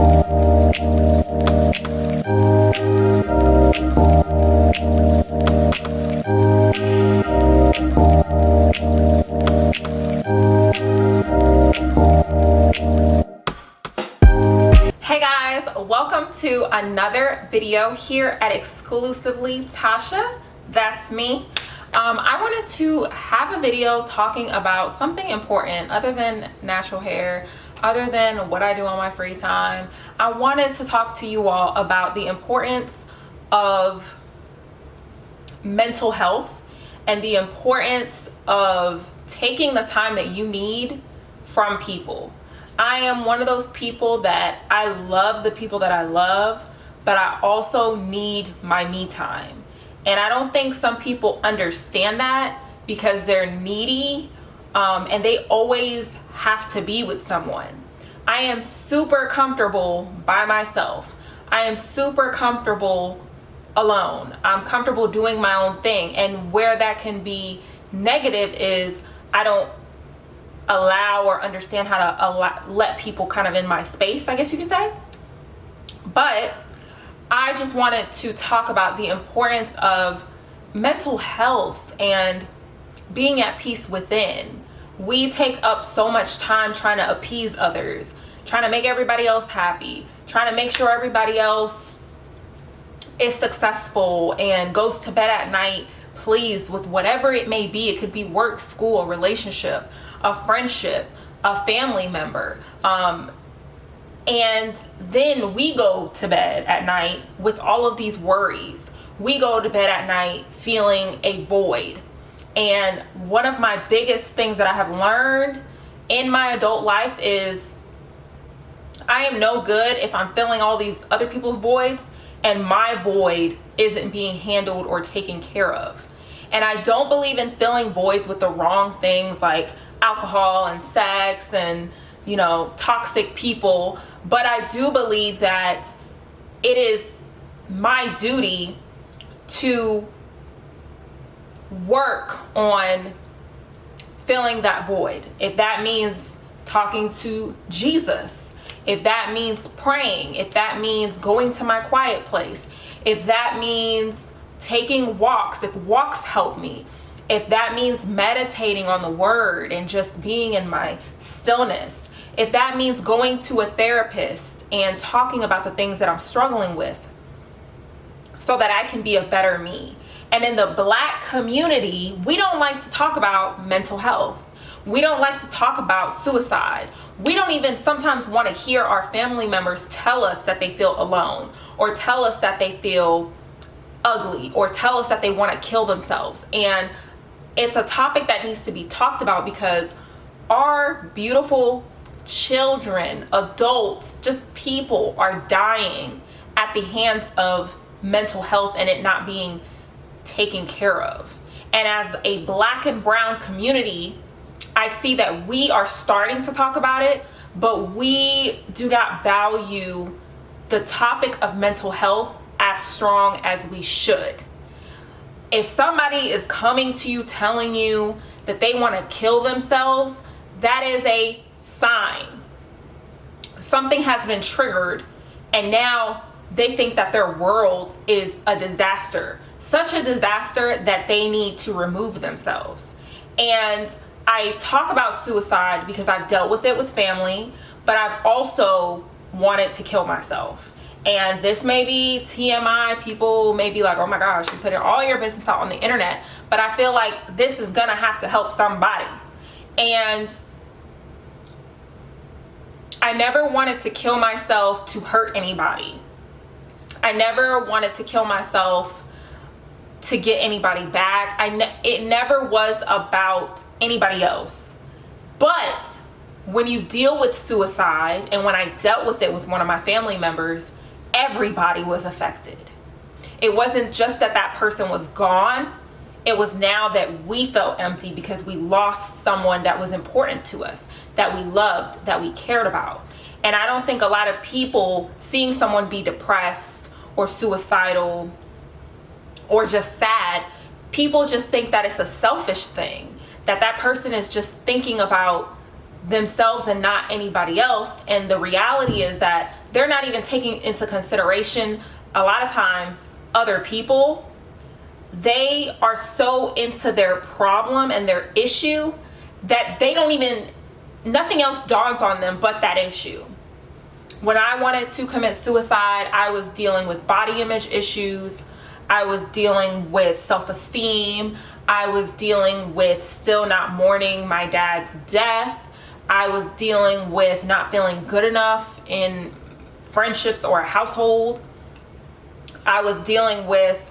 Hey guys, welcome to another video here at Exclusively Tasha. That's me. I wanted to have a video talking about something important other than natural hair, other than what I do on my free time. I wanted to talk to you all about the importance of mental health and the importance of taking the time that you need from people. I am one of those people that I love the people that I love, but I also need my me time. And I don't think some people understand that because they're needy and they always have to be with someone. I am super comfortable by myself. I am super comfortable alone. I'm comfortable doing my own thing. And where that can be negative is I don't allow or understand how to let people kind of in my space, I guess you could say. But I just wanted to talk about the importance of mental health and being at peace within. We take up so much time trying to appease others, trying to make everybody else happy, trying to make sure everybody else is successful and goes to bed at night pleased with whatever it may be. It could be work, school, a relationship, a friendship, a family member. And then we go to bed at night with all of these worries. We go to bed at night feeling a void. And one of my biggest things that I have learned in my adult life is I am no good if I'm filling all these other people's voids and my void isn't being handled or taken care of. And I don't believe in filling voids with the wrong things like alcohol and sex and, you know, toxic people. But I do believe that it is my duty to work on filling that void. If that means talking to Jesus, if that means praying, if that means going to my quiet place, if that means taking walks, if walks help me, if that means meditating on the word and just being in my stillness, if that means going to a therapist and talking about the things that I'm struggling with so that I can be a better me. And in the Black community, we don't like to talk about mental health. We don't like to talk about suicide. We don't even sometimes want to hear our family members tell us that they feel alone or tell us that they feel ugly or tell us that they want to kill themselves. And it's a topic that needs to be talked about because our beautiful children, adults, just people are dying at the hands of mental health and it not being taken care of. And as a Black and brown community, I see that we are starting to talk about it, but we do not value the topic of mental health as strong as we should. If somebody is coming to you telling you that they want to kill themselves, that is a sign. Something has been triggered and now they think that their world is a disaster. Such a disaster that they need to remove themselves. And I talk about suicide because I've dealt with it with family, but I've also wanted to kill myself. And this may be TMI. People may be like, oh my gosh, you put all your business out on the internet. But I feel like this is gonna have to help somebody. And I never wanted to kill myself to hurt anybody. I never wanted to kill myself to get anybody back. It never was about anybody else. But when you deal with suicide, and when I dealt with it with one of my family members, everybody was affected. It wasn't just that that person was gone. It was now that we felt empty because we lost someone that was important to us, that we loved, that we cared about. And I don't think a lot of people seeing someone be depressed or suicidal or just sad, people just think that it's a selfish thing, that that person is just thinking about themselves and not anybody else. And the reality is that they're not even taking into consideration a lot of times other people. They are so into their problem and their issue that they don't even, nothing else dawns on them but that issue. When I wanted to commit suicide, I was dealing with body image issues. I was dealing with self-esteem. I was dealing with still not mourning my dad's death. I was dealing with not feeling good enough in friendships or a household. I was dealing with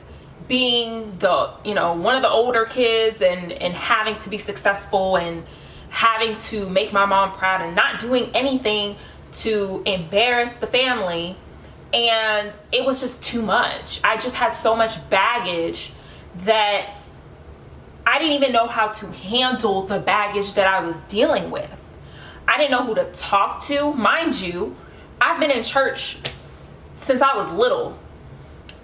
being the, one of the older kids and having to be successful and having to make my mom proud and not doing anything to embarrass the family. And it was just too much. I just had so much baggage that I didn't even know how to handle the baggage that I was dealing with. I didn't know who to talk to. Mind you, I've been in church since I was little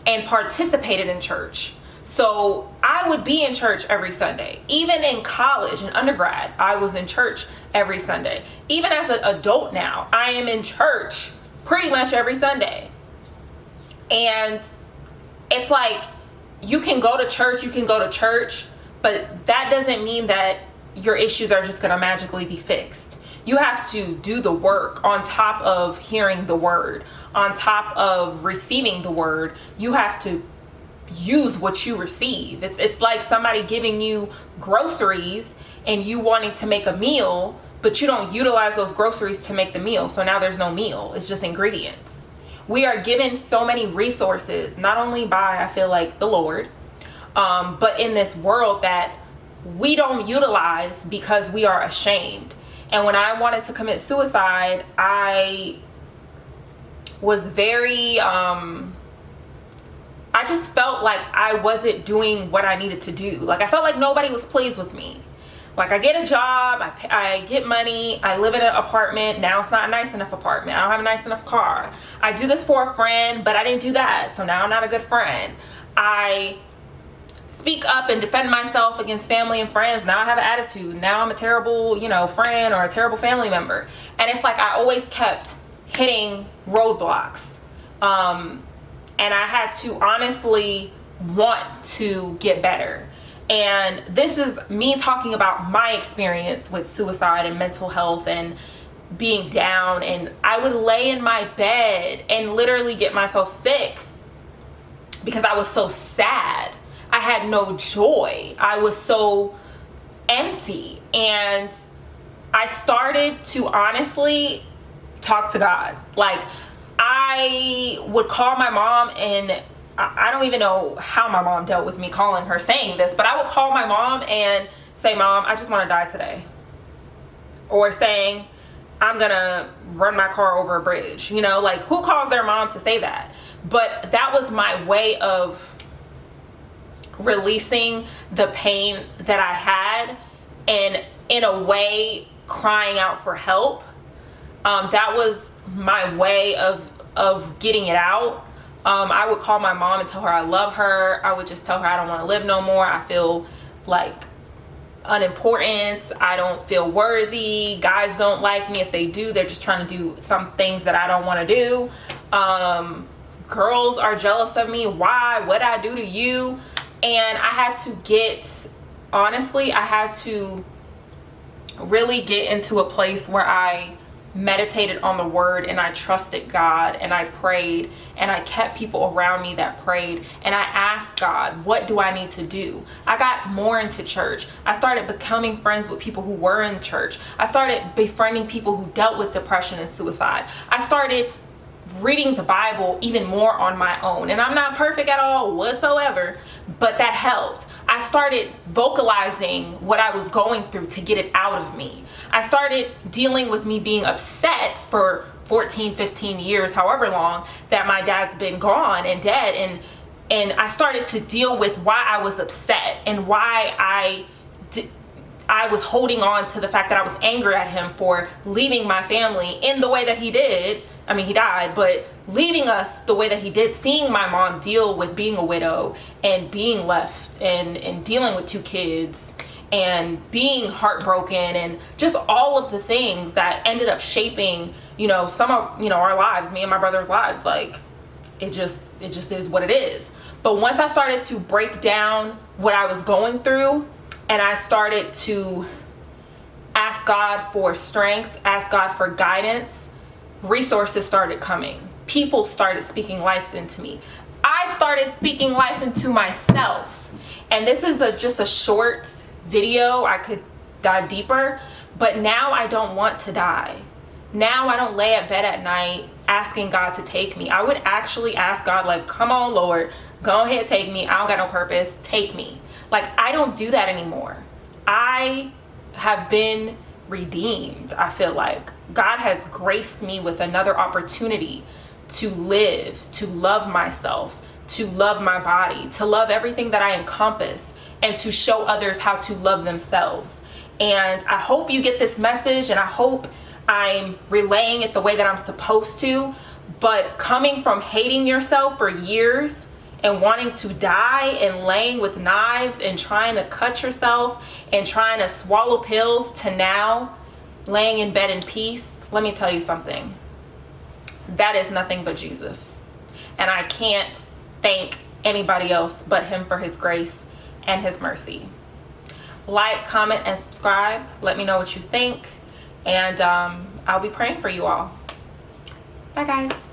and participated in church. So I would be in church every Sunday. Even in college and undergrad, I was in church every Sunday. Even as an adult now, I am in church pretty much every Sunday. And it's like, you can go to church, but that doesn't mean that your issues are just gonna magically be fixed. You have to do the work on top of hearing the word, on top of receiving the word. You have to use what you receive. It's like somebody giving you groceries and you wanting to make a meal, but you don't utilize those groceries to make the meal. So now there's no meal. It's just ingredients. We are given so many resources, not only by, I feel like, the Lord, but in this world that we don't utilize because we are ashamed. And when I wanted to commit suicide, I was very, I just felt like I wasn't doing what I needed to do. Like, I felt like nobody was pleased with me. Like, I get a job, I get money, I live in an apartment. Now it's not a nice enough apartment. I don't have a nice enough car. I do this for a friend, but I didn't do that. So now I'm not a good friend. I speak up and defend myself against family and friends. Now I have an attitude. Now I'm a terrible, friend or a terrible family member. And it's like I always kept hitting roadblocks. And I had to honestly want to get better. And this is me talking about my experience with suicide and mental health and being down. And I would lay in my bed and literally get myself sick because I was so sad. I had no joy. I was so empty. And I started to honestly talk to God. Like, I would call my mom, and I don't even know how my mom dealt with me calling her saying this, but I would call my mom and say, "Mom, I just want to die today." Or saying, "I'm gonna run my car over a bridge." Like, who calls their mom to say that? But that was my way of releasing the pain that I had, and in a way crying out for help. That was my way of getting it out. I would call my mom and tell her I love her. I would just tell her I don't want to live no more. I feel like unimportant. I don't feel worthy. Guys don't like me. If they do, they're just trying to do some things that I don't want to do. Girls are jealous of me. Why? What'd I do to you? And I had to really get into a place where I meditated on the word and I trusted God and I prayed and I kept people around me that prayed, and I asked God, what do I need to do? I got more into church. I started becoming friends with people who were in church. I started befriending people who dealt with depression and suicide. I started reading the Bible even more on my own. And I'm not perfect at all whatsoever, but that helped. I started vocalizing what I was going through to get it out of me. I started dealing with me being upset for 14, 15 years, however long that my dad's been gone and dead. And I started to deal with why I was upset and why I was holding on to the fact that I was angry at him for leaving my family in the way that he did. I mean, he died, but leaving us the way that he did, seeing my mom deal with being a widow and being left and dealing with 2 kids and being heartbroken and just all of the things that ended up shaping, some of, our lives, me and my brother's lives. Like, it just is what it is. But once I started to break down what I was going through, and I started to ask God for strength, ask God for guidance, resources started coming. People started speaking life into me. I started speaking life into myself. And this is just a short video. I could dive deeper, but now I don't want to die. Now I don't lay at bed at night asking God to take me. I would actually ask God, like, come on, Lord, go ahead, take me. I don't got no purpose. Take me. Like, I don't do that anymore. I have been redeemed. I feel like God has graced me with another opportunity to live, to love myself, to love my body, to love everything that I encompass, and to show others how to love themselves. And I hope you get this message, and I hope I'm relaying it the way that I'm supposed to. But coming from hating yourself for years and wanting to die and laying with knives and trying to cut yourself and trying to swallow pills, to now laying in bed in peace, let me tell you something. That is nothing but Jesus. And I can't thank anybody else but him for his grace and his mercy. Like, comment, and subscribe. Let me know what you think. And I'll be praying for you all. Bye, guys.